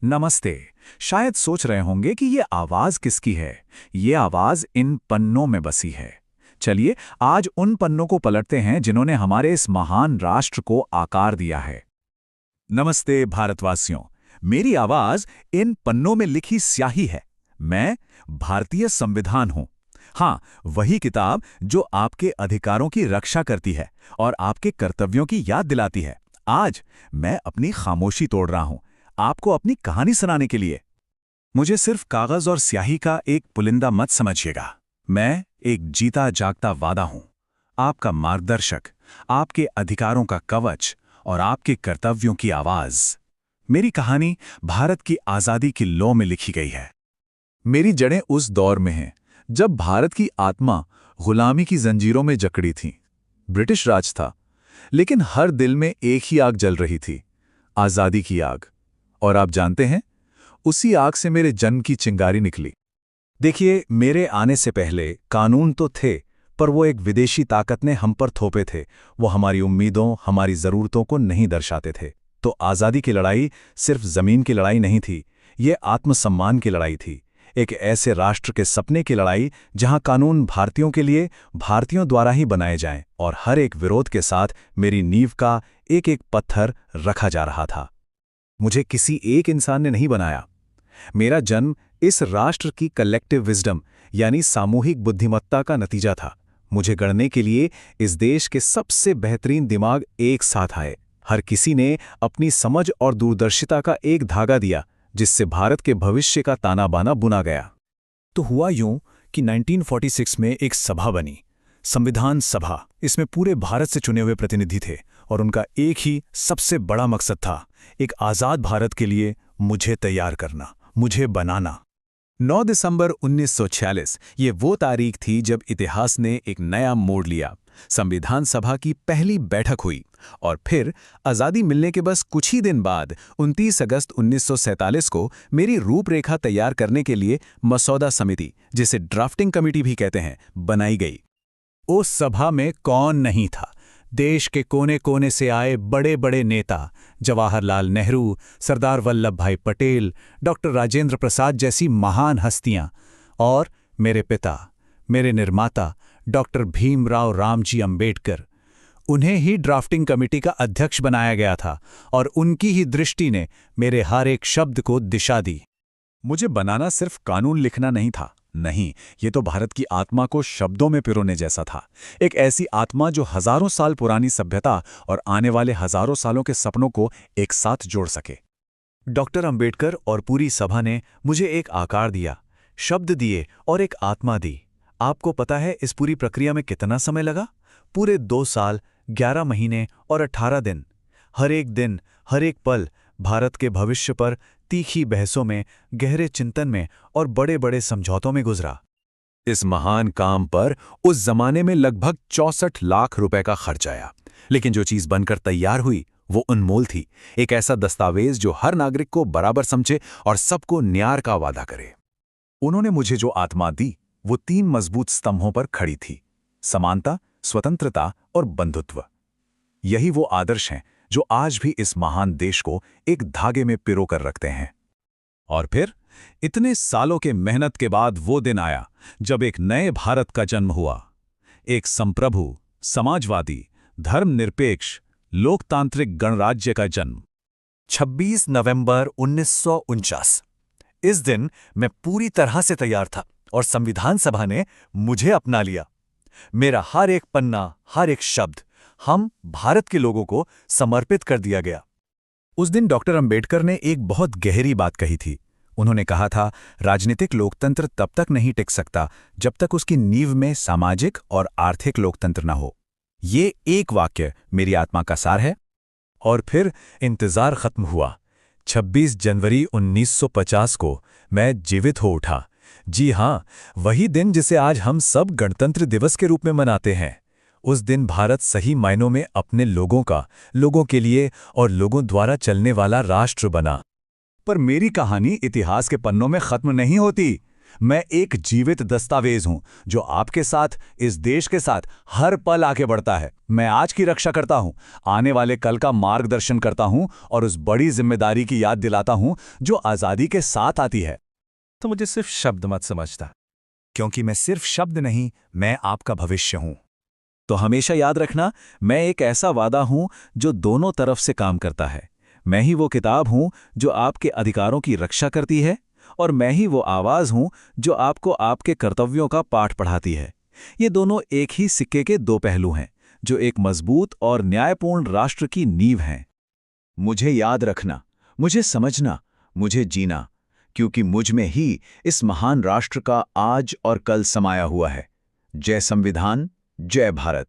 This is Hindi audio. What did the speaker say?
नमस्ते। शायद सोच रहे होंगे कि ये आवाज किसकी है। ये आवाज इन पन्नों में बसी है। चलिए आज उन पन्नों को पलटते हैं जिन्होंने हमारे इस महान राष्ट्र को आकार दिया है। नमस्ते भारतवासियों, मेरी आवाज इन पन्नों में लिखी स्याही है। मैं भारतीय संविधान हूं। हाँ, वही किताब जो आपके अधिकारों की रक्षा करती है और आपके कर्तव्यों की याद दिलाती है। आज मैं अपनी खामोशी तोड़ रहा हूं आपको अपनी कहानी सुनाने के लिए। मुझे सिर्फ कागज और स्याही का एक पुलिंदा मत समझिएगा। मैं एक जीता जागता वादा हूं, आपका मार्गदर्शक, आपके अधिकारों का कवच और आपके कर्तव्यों की आवाज। मेरी कहानी भारत की आजादी की लौ में लिखी गई है। मेरी जड़ें उस दौर में हैं जब भारत की आत्मा गुलामी की जंजीरों में जकड़ी थी। ब्रिटिश राज था, लेकिन हर दिल में एक ही आग जल रही थी, आजादी की आग। और आप जानते हैं, उसी आग से मेरे जन्म की चिंगारी निकली। देखिए, मेरे आने से पहले कानून तो थे, पर वो एक विदेशी ताकत ने हम पर थोपे थे। वो हमारी उम्मीदों, हमारी जरूरतों को नहीं दर्शाते थे। तो आज़ादी की लड़ाई सिर्फ जमीन की लड़ाई नहीं थी, ये आत्मसम्मान की लड़ाई थी। एक ऐसे राष्ट्र के सपने की लड़ाई जहां कानून भारतीयों के लिए, भारतीयों द्वारा ही बनाए जाएं, और हर एक विरोध के साथ मेरी नींव का एक एक पत्थर रखा जा रहा था। मुझे किसी एक इंसान ने नहीं बनाया। मेरा जन्म इस राष्ट्र की कलेक्टिव विजडम यानी सामूहिक बुद्धिमत्ता का नतीजा था। मुझे गढ़ने के लिए इस देश के सबसे बेहतरीन दिमाग एक साथ आए। हर किसी ने अपनी समझ और दूरदर्शिता का एक धागा दिया, जिससे भारत के भविष्य का ताना बाना बुना गया। तो हुआ यूं कि 1946 में एक सभा बनी, संविधान सभा। इसमें पूरे भारत से चुने हुए प्रतिनिधि थे और उनका एक ही सबसे बड़ा मकसद था, एक आज़ाद भारत के लिए मुझे तैयार करना, मुझे बनाना। 9 दिसंबर 1946 ये वो तारीख थी जब इतिहास ने एक नया मोड़ लिया। संविधान सभा की पहली बैठक हुई और फिर आज़ादी मिलने के बस कुछ ही दिन बाद 29 अगस्त 1947 को मेरी रूपरेखा तैयार करने के लिए मसौदा समिति, जिसे ड्राफ्टिंग कमेटी भी कहते हैं, बनाई गई। उस सभा में कौन नहीं था? देश के कोने कोने से आए बड़े बड़े नेता, जवाहरलाल नेहरू, सरदार वल्लभ भाई पटेल, डॉक्टर राजेंद्र प्रसाद जैसी महान हस्तियां, और मेरे पिता, मेरे निर्माता डॉक्टर भीमराव रामजी अंबेडकर। उन्हें ही ड्राफ्टिंग कमेटी का अध्यक्ष बनाया गया था और उनकी ही दृष्टि ने मेरे हर एक शब्द को दिशा दी। मुझे बनाना सिर्फ कानून लिखना नहीं था, नहीं, ये तो भारत की आत्मा को शब्दों में पिरोने जैसा था। एक ऐसी आत्मा जो हजारों साल पुरानी सभ्यता और आने वाले हजारों सालों के सपनों को एक साथ जोड़ सके। डॉक्टर अंबेडकर और पूरी सभा ने मुझे एक आकार दिया, शब्द दिए और एक आत्मा दी। आपको पता है इस पूरी प्रक्रिया में कितना समय लगा? पूरे 2 साल, 11 महीने और 18 दिन। हर एक दिन, हर एक पल भारत के भविष्य पर तीखी बहसों में, गहरे चिंतन में और बड़े बड़े समझौतों में गुजरा। इस महान काम पर उस जमाने में लगभग 64 लाख रुपए का खर्च आया, लेकिन जो चीज बनकर तैयार हुई वो अनमोल थी। एक ऐसा दस्तावेज जो हर नागरिक को बराबर समझे और सबको न्याय का वादा करे। उन्होंने मुझे जो आत्मा दी वो 3 मजबूत स्तंभों पर खड़ी थी: समानता, स्वतंत्रता और बंधुत्व। यही वो आदर्श हैं जो आज भी इस महान देश को एक धागे में पिरो कर रखते हैं। और फिर इतने सालों के मेहनत के बाद वो दिन आया जब एक नए भारत का जन्म हुआ। एक संप्रभु, समाजवादी, धर्मनिरपेक्ष, लोकतांत्रिक गणराज्य का जन्म। 26 नवंबर 1949। इस दिन मैं पूरी तरह से तैयार था और संविधान सभा ने मुझे अपना लिया। मेरा हर एक पन्ना, हर एक शब्द हम भारत के लोगों को समर्पित कर दिया गया। उस दिन डॉक्टर अंबेडकर ने एक बहुत गहरी बात कही थी। उन्होंने कहा था, राजनीतिक लोकतंत्र तब तक नहीं टिक सकता जब तक उसकी नींव में सामाजिक और आर्थिक लोकतंत्र न हो। ये एक वाक्य मेरी आत्मा का सार है। और फिर इंतजार खत्म हुआ। 26 जनवरी 1950 को मैं जीवित हो उठा। जी हां, वही दिन जिसे आज हम सब गणतंत्र दिवस के रूप में मनाते हैं। उस दिन भारत सही मायनों में अपने लोगों का, लोगों के लिए और लोगों द्वारा चलने वाला राष्ट्र बना। पर मेरी कहानी इतिहास के पन्नों में खत्म नहीं होती। मैं एक जीवित दस्तावेज हूं जो आपके साथ, इस देश के साथ हर पल आगे बढ़ता है। मैं आज की रक्षा करता हूं, आने वाले कल का मार्गदर्शन करता हूं और उस बड़ी जिम्मेदारी की याद दिलाता हूं जो आज़ादी के साथ आती है। तो मुझे सिर्फ शब्द मत समझता। क्योंकि मैं सिर्फ शब्द नहीं, मैं आपका भविष्य हूं। तो हमेशा याद रखना, मैं एक ऐसा वादा हूं जो दोनों तरफ से काम करता है। मैं ही वो किताब हूं जो आपके अधिकारों की रक्षा करती है, और मैं ही वो आवाज हूं जो आपको आपके कर्तव्यों का पाठ पढ़ाती है। ये दोनों एक ही सिक्के के दो पहलू हैं, जो एक मजबूत और न्यायपूर्ण राष्ट्र की नींव हैं। मुझे याद रखना, मुझे समझना, मुझे जीना, क्योंकि मुझ में ही इस महान राष्ट्र का आज और कल समाया हुआ है। जय संविधान, जय भारत।